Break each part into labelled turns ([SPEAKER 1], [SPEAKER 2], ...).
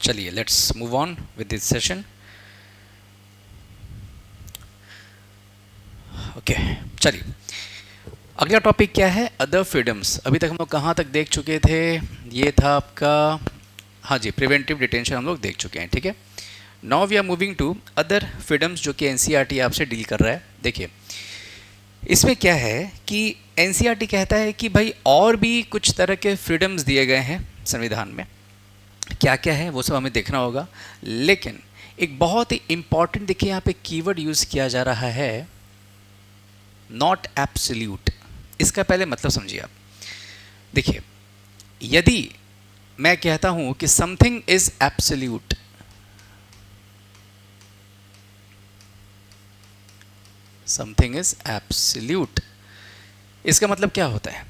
[SPEAKER 1] चलिए let's move on with this session. Okay, चलिए अगला टॉपिक क्या है? Other freedoms. अभी तक हम लोग कहाँ तक देख चुके थे? ये था आपका, हाँ जी, प्रिवेंटिव डिटेंशन हम लोग देख चुके हैं। ठीक है, now we are moving to other freedoms जो कि एनसीईआरटी आपसे डील कर रहा है। देखिए इसमें क्या है कि एनसीईआरटी कहता है कि भाई और भी कुछ तरह के फ्रीडम्स दिए गए हैं संविधान में। क्या क्या है वो सब हमें देखना होगा, लेकिन एक बहुत ही इंपॉर्टेंट देखिए यहाँ पे कीवर्ड यूज़ किया जा रहा है, नॉट एब्सोल्यूट। इसका पहले मतलब समझिए आप। देखिए यदि मैं कहता हूं कि something is absolute, something is absolute, इसका मतलब क्या होता है?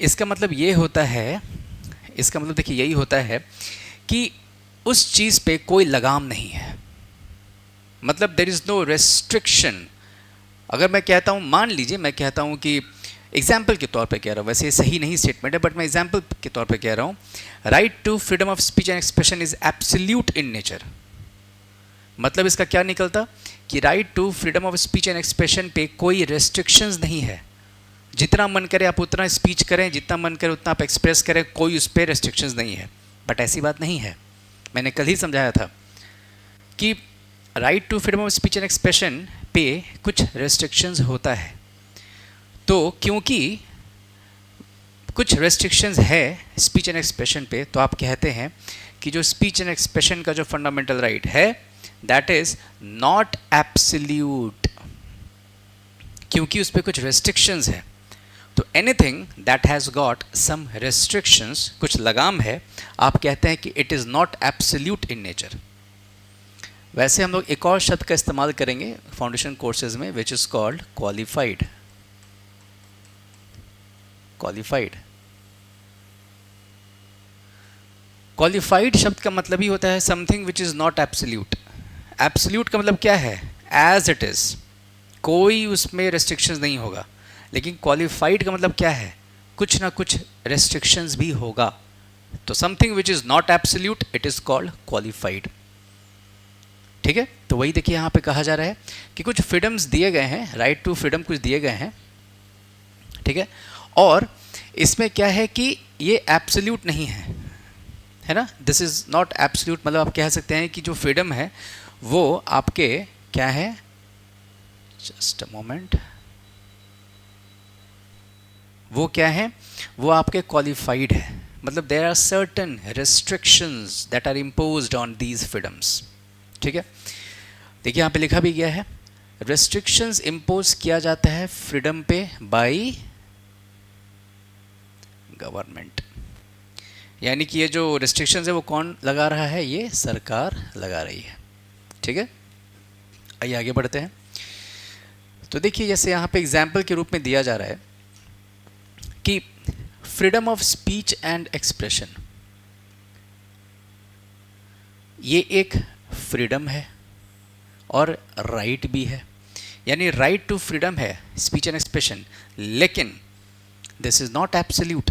[SPEAKER 1] इसका मतलब ये होता है, इसका मतलब देखिए यही होता है कि उस चीज़ पे कोई लगाम नहीं है, मतलब देयर इज़ नो रेस्ट्रिक्शन। अगर मैं कहता हूँ, मान लीजिए मैं कहता हूँ कि एग्जाम्पल के तौर पे कह रहा हूँ, वैसे ये सही नहीं स्टेटमेंट है बट मैं एग्जाम्पल के तौर पे कह रहा हूँ, right to freedom of speech and expression is absolute in nature. मतलब इसका क्या निकलता कि right to freedom of speech and expression पे कोई रेस्ट्रिक्शंस नहीं है। जितना मन करे आप उतना स्पीच करें, जितना मन करे उतना आप एक्सप्रेस करें, कोई उस पर रेस्ट्रिक्शंस नहीं है। बट ऐसी बात नहीं है। मैंने कल ही समझाया था कि right to freedom of speech and expression पे कुछ रेस्ट्रिक्शंस होता है। तो क्योंकि कुछ रेस्ट्रिक्शंस है स्पीच एंड एक्सप्रेशन पे, तो आप कहते हैं कि जो स्पीच एंड एक्सप्रेशन का जो फंडामेंटल राइट है दैट इज नॉट एब्सोल्यूट, क्योंकि उस पर कुछ रेस्ट्रिक्शंस है। तो anything that has got some restrictions, कुछ लगाम है, आप कहते हैं कि it is not absolute in nature. वैसे हम लोग एक और शब्द का इस्तेमाल करेंगे फाउंडेशन कोर्सेज में, which is called qualified. Qualified, qualified शब्द का मतलब ही होता है something which is not absolute. Absolute का मतलब क्या है? एज इट इज़, कोई उसमें रेस्ट्रिक्शंस नहीं होगा। लेकिन क्वालिफाइड का मतलब क्या है? कुछ ना कुछ रेस्ट्रिक्शंस भी होगा। तो something which is not absolute it is called qualified. ठीक है, तो वही देखिए यहाँ पे कहा जा रहा है कि कुछ फ्रीडम्स दिए गए हैं, राइट टू फ्रीडम कुछ दिए गए हैं। ठीक है, और इसमें क्या है कि ये एब्सोल्यूट नहीं है ना, दिस इज़ नॉट एब्सोल्यूट। मतलब आप कह सकते हैं कि जो फ्रीडम है वो आपके क्या है, जस्ट अ मोमेंट, वो क्या है, वो आपके क्वालिफाइड है। मतलब there are certain restrictions that are imposed on these freedoms. ठीक है, देखिए यहाँ पे लिखा भी गया है, रेस्ट्रिक्शंस इम्पोज किया जाता है फ्रीडम पे बाय गवर्नमेंट। यानी कि ये जो रेस्ट्रिक्शंस है वो कौन लगा रहा है? ये सरकार लगा रही है। ठीक है, आइए आगे बढ़ते हैं। तो देखिए जैसे यहाँ पे एग्जाम्पल के रूप में दिया जा रहा है कि freedom of speech and expression, ये एक फ्रीडम है और राइट भी है। यानी राइट टू फ्रीडम है स्पीच एंड एक्सप्रेशन, लेकिन this is not absolute,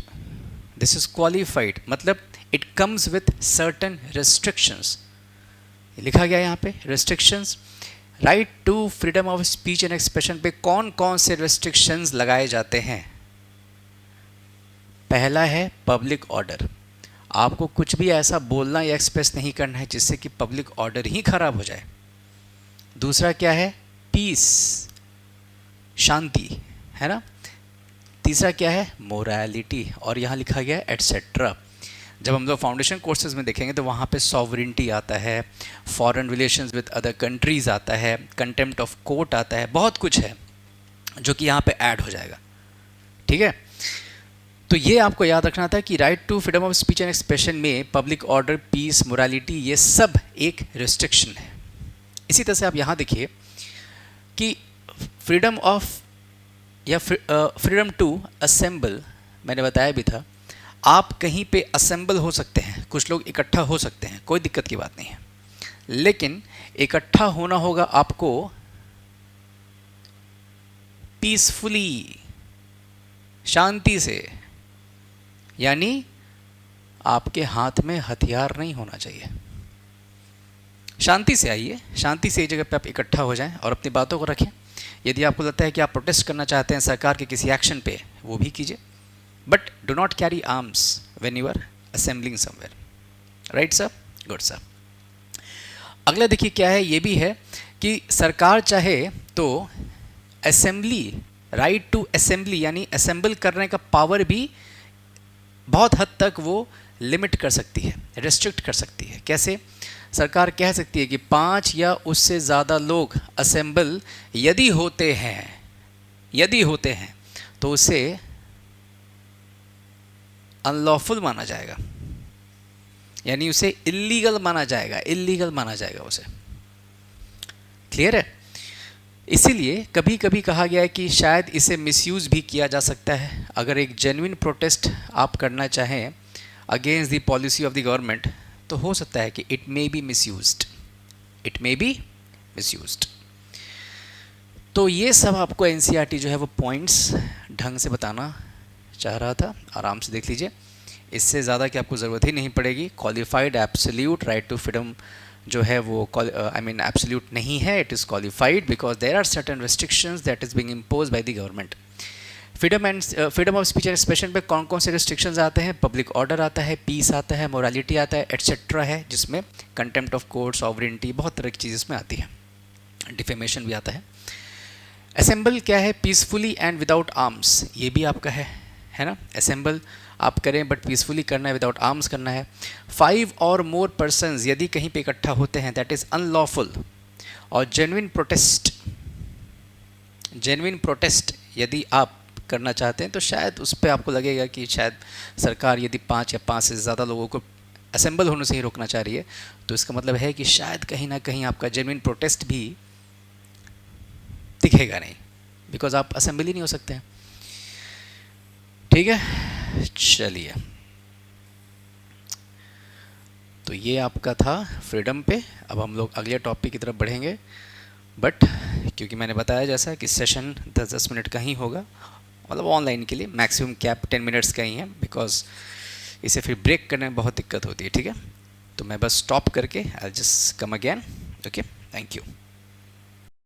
[SPEAKER 1] this is qualified. मतलब it comes with certain restrictions. लिखा गया यहाँ पे restrictions. Right to freedom of speech and expression पे कौन कौन से रेस्ट्रिक्शंस लगाए जाते हैं? पहला है पब्लिक ऑर्डर। आपको कुछ भी ऐसा बोलना या एक्सप्रेस नहीं करना है जिससे कि पब्लिक ऑर्डर ही खराब हो जाए। दूसरा क्या है? पीस, शांति, है ना। तीसरा क्या है? मोरालिटी, और यहाँ लिखा गया है एटसेट्रा। जब हम लोग फाउंडेशन कोर्सेज में देखेंगे तो वहाँ पे सॉवरिटी आता है, foreign relations with other countries आता है, कंटेम्प्ट ऑफ कोर्ट आता है, बहुत कुछ है जो कि यहाँ पे ऐड हो जाएगा। ठीक है, तो ये आपको याद रखना था कि right to freedom of speech and expression में पब्लिक ऑर्डर, पीस, मोरालिटी, ये सब एक रिस्ट्रिक्शन है। इसी तरह से आप यहाँ देखिए कि फ्रीडम ऑफ या फ्रीडम टू असेंबल, मैंने बताया भी था, आप कहीं पे असेंबल हो सकते हैं, कुछ लोग इकट्ठा हो सकते हैं, कोई दिक्कत की बात नहीं है, लेकिन इकट्ठा होना होगा आपको पीसफुली, शांति से। यानी आपके हाथ में हथियार नहीं होना चाहिए। शांति से आइए, शांति से एक जगह पे आप इकट्ठा हो जाएं और अपनी बातों को रखें। यदि आपको लगता है कि आप प्रोटेस्ट करना चाहते हैं सरकार के किसी एक्शन पे, वो भी कीजिए, but do not carry arms when you are assembling somewhere. Right sir? Good sir. अगला देखिए क्या है, ये भी है कि सरकार चाहे तो असेंबली, राइट टू असेंबली यानी असेंबल करने का पावर भी बहुत हद तक वो लिमिट कर सकती है, रेस्ट्रिक्ट कर सकती है। कैसे? सरकार कह सकती है कि 5 या उससे ज़्यादा लोग असेंबल यदि होते हैं तो उसे अनलॉफुल माना जाएगा, यानी उसे इल्लीगल माना जाएगा उसे। क्लियर है? इसीलिए कभी कभी कहा गया है कि शायद इसे मिसयूज़ भी किया जा सकता है। अगर एक जेन्युइन प्रोटेस्ट आप करना चाहें against the policy of the government, तो हो सकता है कि इट मे बी मिसयूज्ड। तो ये सब आपको एनसीईआरटी जो है वो पॉइंट्स ढंग से बताना चाह रहा था, आराम से देख लीजिए, इससे ज़्यादा की आपको ज़रूरत ही नहीं पड़ेगी। Qualified absolute right to freedom जो है वो एब्सोल्यूट नहीं है, it is qualified because there are certain restrictions that is being impose by the government. Freedom of speech and expression पे कौन कौन से रिस्ट्रिक्शंस आते हैं? पब्लिक ऑर्डर आता है, पीस आता है, मोरालिटी आता है, एट्सेट्रा है, जिसमें कंटेम्प्ट ऑफ कोर्ट, सॉवरेनिटी, बहुत तरह की चीज़ इसमें आती है, डिफेमेशन भी आता है। असेंबल क्या है? पीसफुली एंड विदाउट आर्म्स, ये भी आपका है ना? असेंबल आप करें बट पीसफुली करना है, विदाउट आर्म्स करना है। 5 और मोर पर्सन्स यदि कहीं पे इकट्ठा होते हैं दैट इज़ अनलॉफुल। और जेन्युइन प्रोटेस्ट यदि आप करना चाहते हैं तो शायद उस पर आपको लगेगा कि शायद सरकार यदि 5 या 5 से ज़्यादा लोगों को असेंबल होने से ही रोकना चाह रही है, तो इसका मतलब है कि शायद कहीं ना कहीं आपका जेन्युइन प्रोटेस्ट भी दिखेगा नहीं, बिकॉज आप असेंबल ही नहीं हो सकते हैं। ठीक है, चलिए, तो ये आपका था फ्रीडम पे। अब हम लोग अगले टॉपिक की तरफ बढ़ेंगे, बट क्योंकि मैंने बताया जैसा कि सेशन 10-10 मिनट का ही होगा, मतलब ऑनलाइन के लिए मैक्सिमम कैप 10 मिनट्स का ही है, बिकॉज इसे फिर ब्रेक करने में बहुत दिक्कत होती है। ठीक है, तो मैं बस स्टॉप करके I just come again. Okay, thank you.